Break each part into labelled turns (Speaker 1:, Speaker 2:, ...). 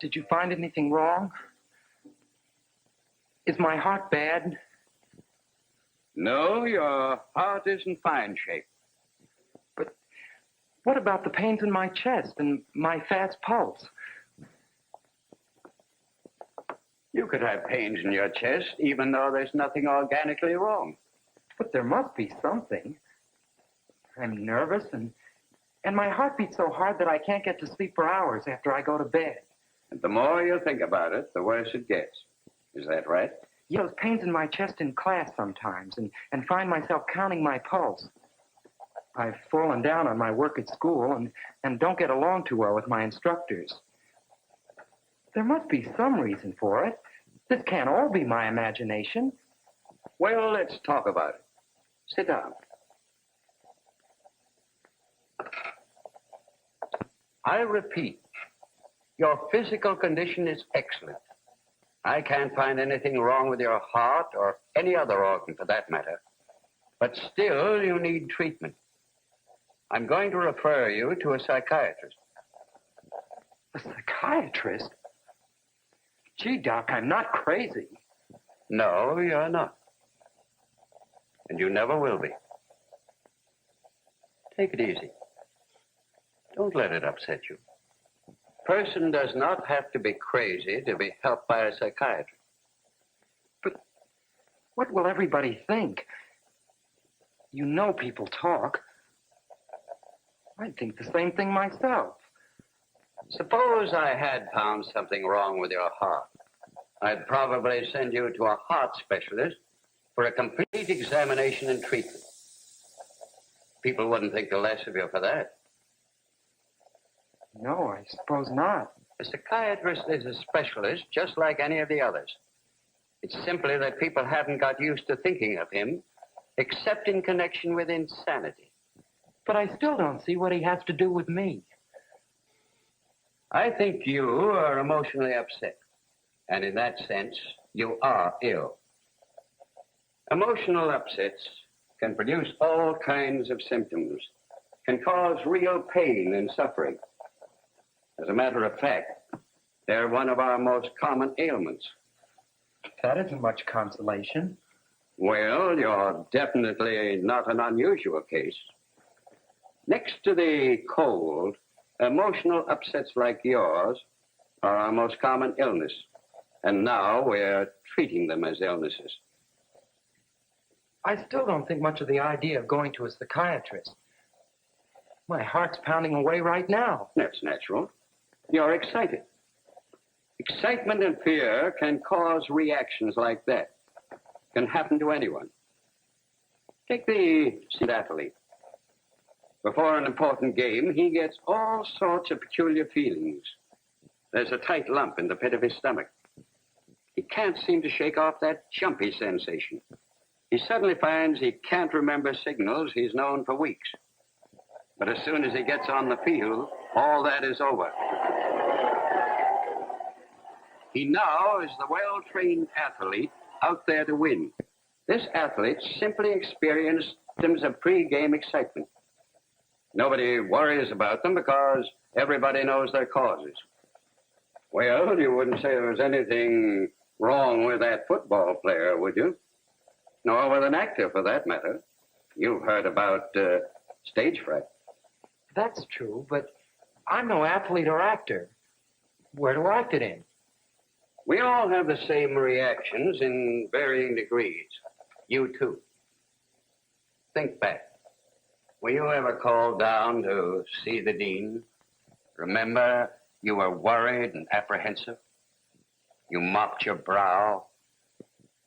Speaker 1: Did you find anything wrong? Is my heart bad?
Speaker 2: No, your heart is in fine shape.
Speaker 1: But what about the pains in my chest and my fast pulse?
Speaker 2: You could have pains in your chest even though there's nothing organically wrong.
Speaker 1: But there must be something. I'm nervous and my heart beats so hard that I can't get to sleep for hours after I go to bed.
Speaker 2: And the more you think about it, the worse it gets. Is that right?
Speaker 1: Yeah, those pains in my chest in class sometimes and find myself counting my pulse. I've fallen down on my work at school and don't get along too well with my instructors. There must be some reason for it. This can't all be my imagination.
Speaker 2: Well, let's talk about it. Sit down. I repeat, your physical condition is excellent. I can't find anything wrong with your heart or any other organ for that matter. But still, you need treatment. I'm going to refer you to a psychiatrist.
Speaker 1: A psychiatrist? Gee, Doc, I'm not crazy.
Speaker 2: No, you're not. And you never will be. Take it easy. Don't let it upset you. A person does not have to be crazy to be helped by a psychiatrist.
Speaker 1: But what will everybody think? You know people talk. I'd think the same thing myself.
Speaker 2: Suppose I had found something wrong with your heart. I'd probably send you to a heart specialist for a complete examination and treatment. People wouldn't think the less of you for that.
Speaker 1: No, I suppose not.
Speaker 2: A psychiatrist is a specialist just like any of the others. It's simply that people haven't got used to thinking of him except in connection with insanity.
Speaker 1: But I still don't see what he has to do with me.
Speaker 2: I think you are emotionally upset. And in that sense, you are ill. Emotional upsets can produce all kinds of symptoms, can cause real pain and suffering. As a matter of fact, they're one of our most common ailments.
Speaker 1: That isn't much consolation.
Speaker 2: Well, you're definitely not an unusual case. Next to the cold, emotional upsets like yours are our most common illness. And now we're treating them as illnesses.
Speaker 1: I still don't think much of the idea of going to a psychiatrist. My heart's pounding away right now.
Speaker 2: That's natural. You're excited. Excitement and fear can cause reactions like that. Can happen to anyone. Take the athlete. Before an important game, he gets all sorts of peculiar feelings. There's a tight lump in the pit of his stomach. He can't seem to shake off that jumpy sensation. He suddenly finds he can't remember signals he's known for weeks. But as soon as he gets on the field, all that is over. He now is the well-trained athlete out there to win. This athlete simply experienced symptoms of pre-game excitement. Nobody worries about them because everybody knows their causes. Well, you wouldn't say there was anything wrong with that football player, would you? Nor with an actor, for that matter. You've heard about stage fright.
Speaker 1: That's true, but I'm no athlete or actor. Where do I fit in?
Speaker 2: We all have the same reactions in varying degrees. You too. Think back. Were you ever called down to see the dean? Remember, you were worried and apprehensive. You mopped your brow.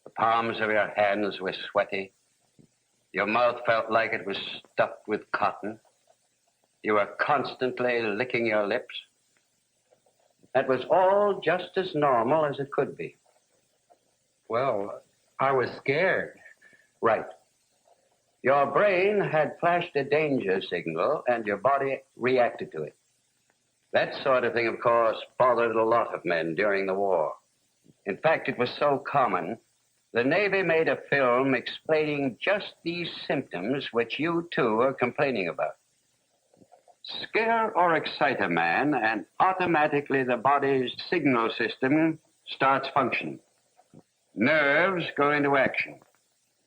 Speaker 2: The palms of your hands were sweaty. Your mouth felt like it was stuffed with cotton. You were constantly licking your lips. That was all just as normal as it could be.
Speaker 1: Well, I was scared.
Speaker 2: Right. Your brain had flashed a danger signal and your body reacted to it. That sort of thing, of course, bothered a lot of men during the war. In fact, it was so common, the Navy made a film explaining just these symptoms which you too are complaining about. Scare or excite a man, and automatically the body's signal system starts functioning. Nerves go into action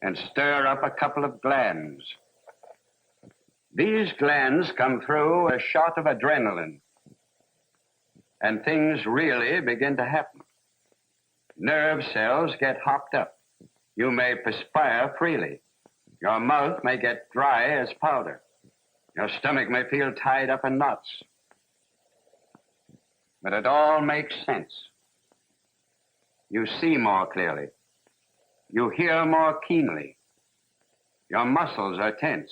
Speaker 2: and stir up a couple of glands. These glands come through a shot of adrenaline, and things really begin to happen. Nerve cells get hopped up. You may perspire freely. Your mouth may get dry as powder. Your stomach may feel tied up in knots. But it all makes sense. You see more clearly. You hear more keenly. Your muscles are tense.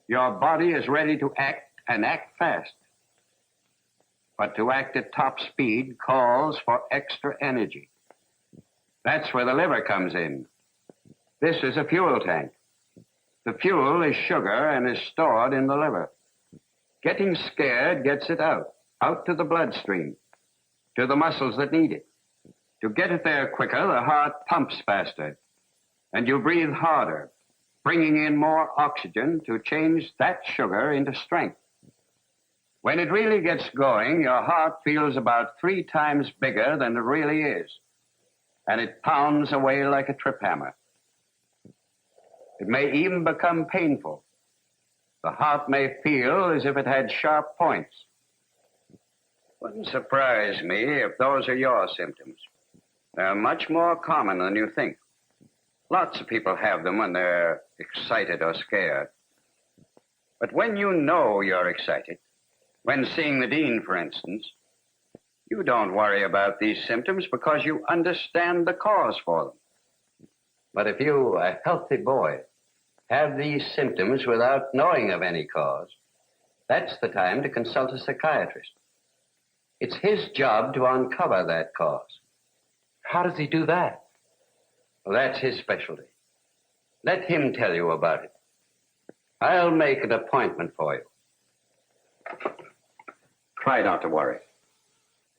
Speaker 2: Your body is ready to act and act fast. But to act at top speed calls for extra energy. That's where the liver comes in. This is a fuel tank. The fuel is sugar and is stored in the liver. Getting scared gets it out to the bloodstream, to the muscles that need it. To get it there quicker, the heart pumps faster, and you breathe harder, bringing in more oxygen to change that sugar into strength. When it really gets going, your heart feels about 3 times bigger than it really is, and it pounds away like a trip hammer. It may even become painful. The heart may feel as if it had sharp points. Wouldn't surprise me if those are your symptoms. They're much more common than you think. Lots of people have them when they're excited or scared. But when you know you're excited, when seeing the dean, for instance, you don't worry about these symptoms because you understand the cause for them. But if you, a healthy boy, have these symptoms without knowing of any cause, that's the time to consult a psychiatrist. It's his job to uncover that cause.
Speaker 1: How does he do that?
Speaker 2: Well, that's his specialty. Let him tell you about it. I'll make an appointment for you. Try not to worry.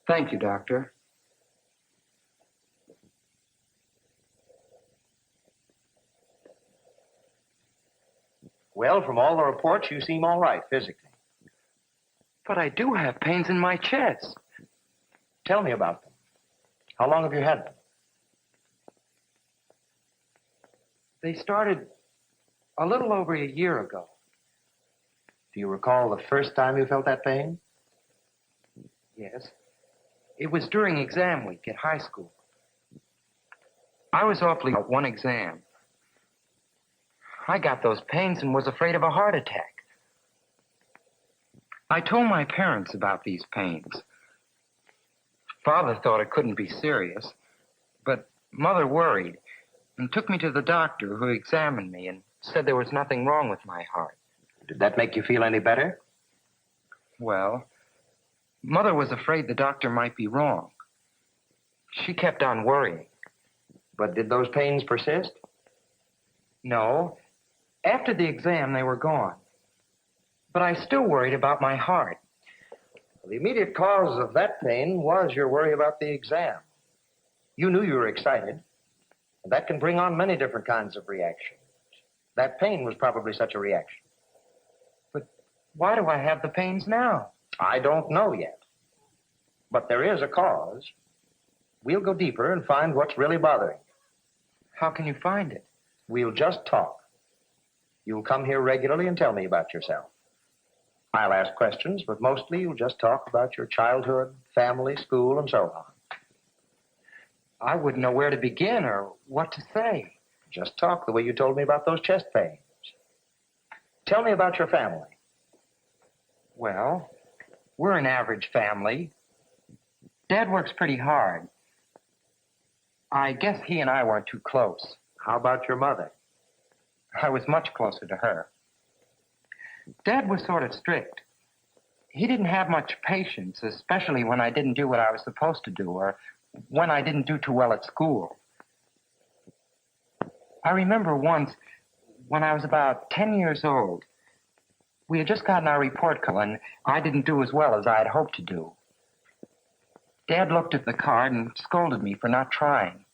Speaker 1: Thank you, Doctor.
Speaker 3: Well, from all the reports, you seem all right physically.
Speaker 1: But I do have pains in my chest.
Speaker 3: Tell me about them. How long have you had them?
Speaker 1: They started a little over a year ago.
Speaker 3: Do you recall the first time you felt that pain?
Speaker 1: Yes. It was during exam week at high school. I was awfully at one exam. I got those pains and was afraid of a heart attack. I told my parents about these pains. Father thought it couldn't be serious, but Mother worried and took me to the doctor, who examined me and said there was nothing wrong with my heart.
Speaker 3: Did that make you feel any better?
Speaker 1: Well, Mother was afraid the doctor might be wrong. She kept on worrying.
Speaker 3: But did those pains persist?
Speaker 1: No. After the exam, they were gone. But I still worried about my heart.
Speaker 3: The immediate cause of that pain was your worry about the exam. You knew you were excited, and that can bring on many different kinds of reactions. That pain was probably such a reaction.
Speaker 1: But why do I have the pains now?
Speaker 3: I don't know yet. But there is a cause. We'll go deeper and find what's really bothering you.
Speaker 1: How can you find it?
Speaker 3: We'll just talk. You'll come here regularly and tell me about yourself. I'll ask questions, but mostly you'll just talk about your childhood, family, school, and so on.
Speaker 1: I wouldn't know where to begin or what to say.
Speaker 3: Just talk the way you told me about those chest pains. Tell me about your family.
Speaker 1: Well, we're an average family. Dad works pretty hard. I guess he and I weren't too close.
Speaker 3: How about your mother?
Speaker 1: I was much closer to her. Dad was sort of strict. He didn't have much patience, especially when I didn't do what I was supposed to do or when I didn't do too well at school. I remember once when I was about 10 years old. We had just gotten our report card, and I didn't do as well as I had hoped to do. Dad looked at the card and scolded me for not trying.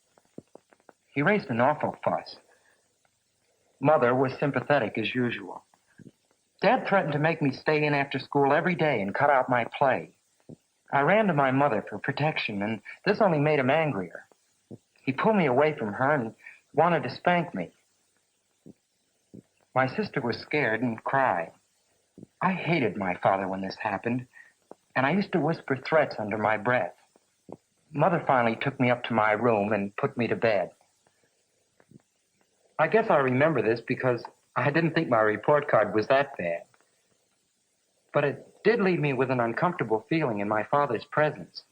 Speaker 1: He raised an awful fuss. Mother was sympathetic as usual. Dad threatened to make me stay in after school every day and cut out my play. I ran to my mother for protection, and this only made him angrier. He pulled me away from her and wanted to spank me. My sister was scared and cried. I hated my father when this happened, and I used to whisper threats under my breath. Mother finally took me up to my room and put me to bed. I guess I remember this because I didn't think my report card was that bad. But it did leave me with an uncomfortable feeling in my father's presence.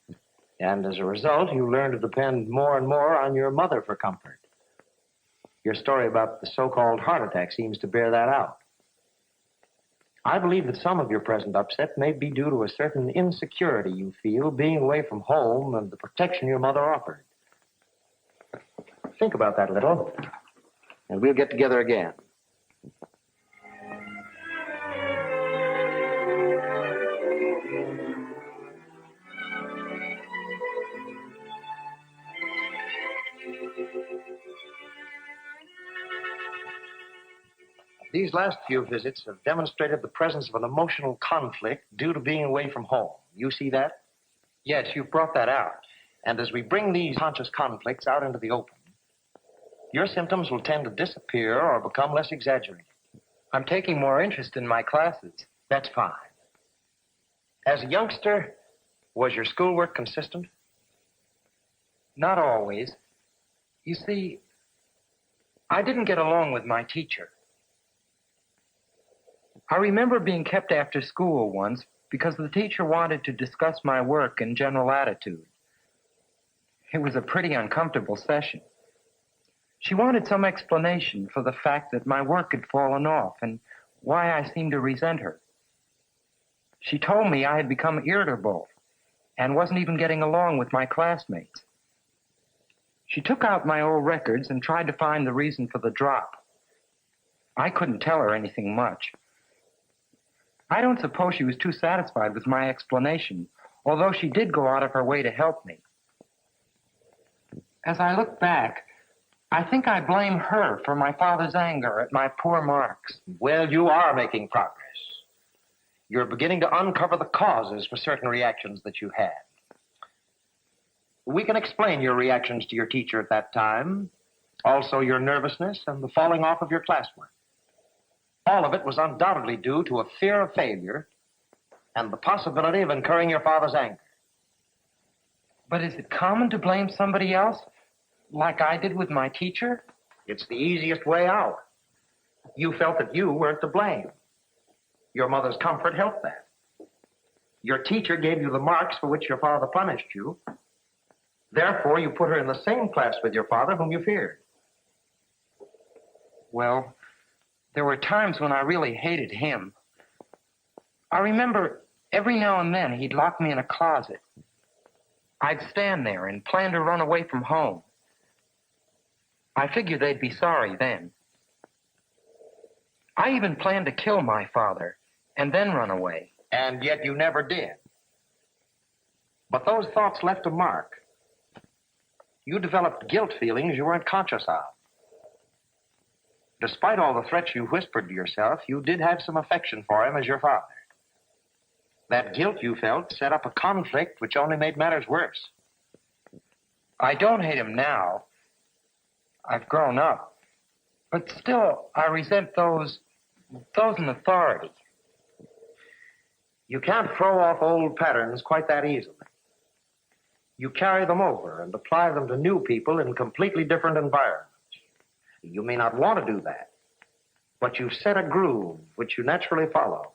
Speaker 3: And as a result, you learned to depend more and more on your mother for comfort. Your story about the so-called heart attack seems to bear that out. I believe that some of your present upset may be due to a certain insecurity you feel being away from home and the protection your mother offered. Think about that a little, and we'll get together again. These last few visits have demonstrated the presence of an emotional conflict due to being away from home. You see that?
Speaker 1: Yes, you've brought that out.
Speaker 3: And as we bring these conscious conflicts out into the open, your symptoms will tend to disappear or become less exaggerated.
Speaker 1: I'm taking more interest in my classes.
Speaker 3: That's fine. As a youngster, was your schoolwork consistent?
Speaker 1: Not always. You see, I didn't get along with my teacher. I remember being kept after school once because the teacher wanted to discuss my work and general attitude. It was a pretty uncomfortable session. She wanted some explanation for the fact that my work had fallen off and why I seemed to resent her. She told me I had become irritable and wasn't even getting along with my classmates. She took out my old records and tried to find the reason for the drop. I couldn't tell her anything much. I don't suppose she was too satisfied with my explanation, although she did go out of her way to help me. As I look back, I think I blame her for my father's anger at my poor marks.
Speaker 3: Well, you are making progress. You're beginning to uncover the causes for certain reactions that you had. We can explain your reactions to your teacher at that time, also your nervousness and the falling off of your classwork. All of it was undoubtedly due to a fear of failure and the possibility of incurring your father's anger.
Speaker 1: But is it common to blame somebody else, like I did with my teacher?
Speaker 3: It's the easiest way out. You felt that you weren't to blame. Your mother's comfort helped that. Your teacher gave you the marks for which your father punished you. Therefore, you put her in the same class with your father, whom you feared.
Speaker 1: Well, there were times when I really hated him. I remember every now and then he'd lock me in a closet. I'd stand there and plan to run away from home. I figured they'd be sorry then. I even planned to kill my father and then run away.
Speaker 3: And yet you never did. But those thoughts left a mark. You developed guilt feelings you weren't conscious of. Despite all the threats you whispered to yourself, you did have some affection for him as your father. That guilt you felt set up a conflict which only made matters worse.
Speaker 1: I don't hate him now. I've grown up. But still, I resent those in authority.
Speaker 3: You can't throw off old patterns quite that easily. You carry them over and apply them to new people in completely different environments. You may not want to do that, but you've set a groove which you naturally follow.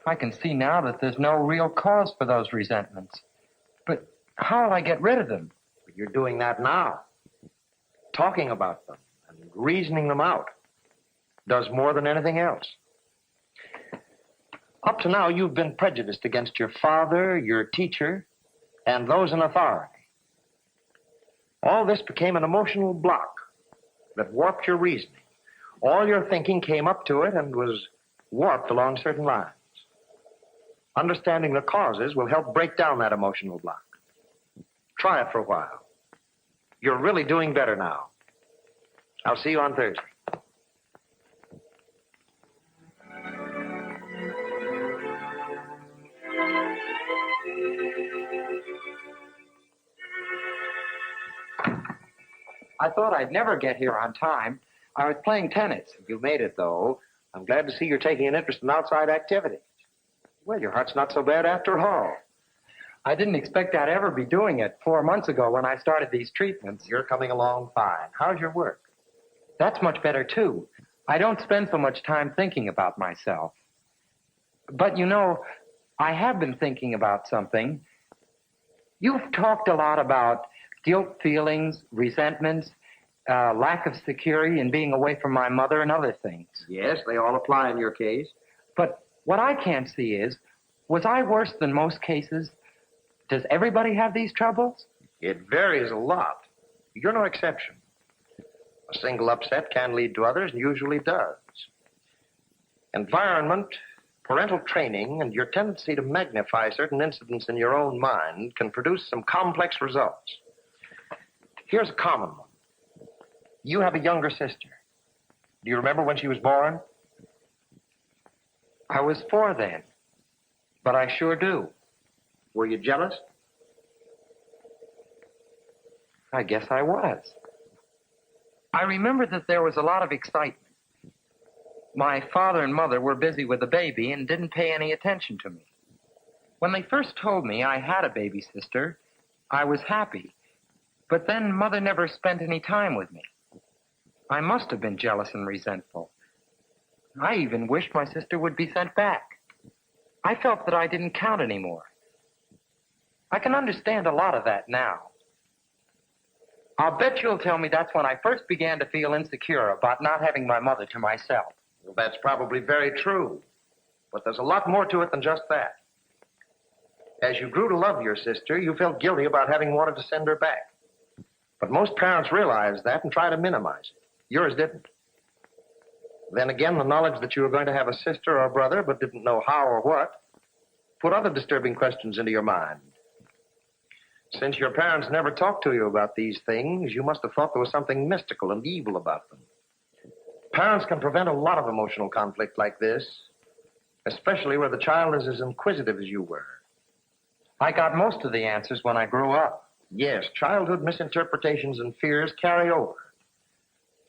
Speaker 1: I can see now that there's no real cause for those resentments. But how will I get rid of them?
Speaker 3: You're doing that now. Talking about them and reasoning them out does more than anything else. Up to now, you've been prejudiced against your father, your teacher, and those in authority. All this became an emotional block, that warped your reasoning. All your thinking came up to it and was warped along certain lines. Understanding the causes will help break down that emotional block. Try it for a while. You're really doing better now. I'll see you on Thursday.
Speaker 1: I thought I'd never get here on time. I was playing tennis.
Speaker 3: You made it, though. I'm glad to see you're taking an interest in outside activities. Well, your heart's not so bad after all.
Speaker 1: I didn't expect I'd ever be doing it 4 months ago when I started these treatments.
Speaker 3: You're coming along fine. How's your work?
Speaker 1: That's much better, too. I don't spend so much time thinking about myself. But, you know, I have been thinking about something. You've talked a lot about guilt feelings, resentments, lack of security, and being away from my mother and other things.
Speaker 3: Yes, they all apply in your case.
Speaker 1: But what I can't see is, was I worse than most cases? Does everybody have these troubles?
Speaker 3: It varies a lot. You're no exception. A single upset can lead to others, and usually does. Environment, parental training, and your tendency to magnify certain incidents in your own mind can produce some complex results. Here's a common one. You have a younger sister. Do you remember when she was born?
Speaker 1: I was 4 then, but I sure do.
Speaker 3: Were you jealous?
Speaker 1: I guess I was. I remember that there was a lot of excitement. My father and mother were busy with the baby and didn't pay any attention to me. When they first told me I had a baby sister, I was happy. But then Mother never spent any time with me. I must have been jealous and resentful. I even wished my sister would be sent back. I felt that I didn't count anymore. I can understand a lot of that now. I'll bet you'll tell me that's when I first began to feel insecure about not having my mother to myself.
Speaker 3: Well, that's probably very true. But there's a lot more to it than just that. As you grew to love your sister, you felt guilty about having wanted to send her back. But most parents realize that and try to minimize it. Yours didn't. Then again, the knowledge that you were going to have a sister or a brother, but didn't know how or what, put other disturbing questions into your mind. Since your parents never talked to you about these things, you must have thought there was something mystical and evil about them. Parents can prevent a lot of emotional conflict like this, especially where the child is as inquisitive as you were.
Speaker 1: I got most of the answers when I grew up.
Speaker 3: Yes, childhood misinterpretations and fears carry over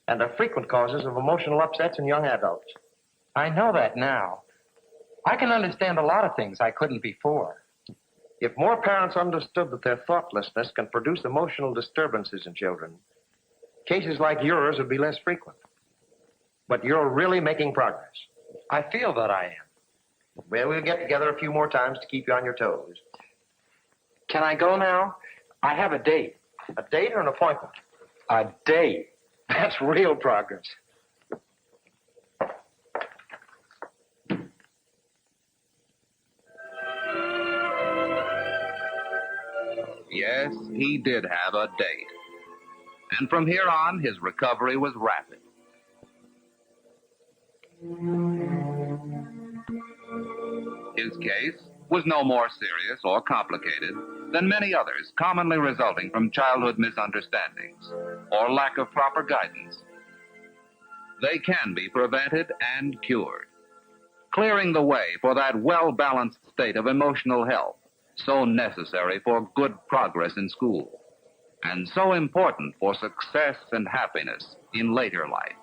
Speaker 3: and are frequent causes of emotional upsets in young adults.
Speaker 1: I know that now. I can understand a lot of things I couldn't before.
Speaker 3: If more parents understood that their thoughtlessness can produce emotional disturbances in children, cases like yours would be less frequent. But you're really making progress.
Speaker 1: I feel that I am.
Speaker 3: Well, we'll get together a few more times to keep you on your toes.
Speaker 1: Can I go now? I have a date.
Speaker 3: A date or an appointment?
Speaker 1: A date. That's real progress.
Speaker 4: Yes, he did have a date. And from here on, his recovery was rapid. His case was no more serious or complicated than many others commonly resulting from childhood misunderstandings or lack of proper guidance. They can be prevented and cured, clearing the way for that well-balanced state of emotional health so necessary for good progress in school and so important for success and happiness in later life.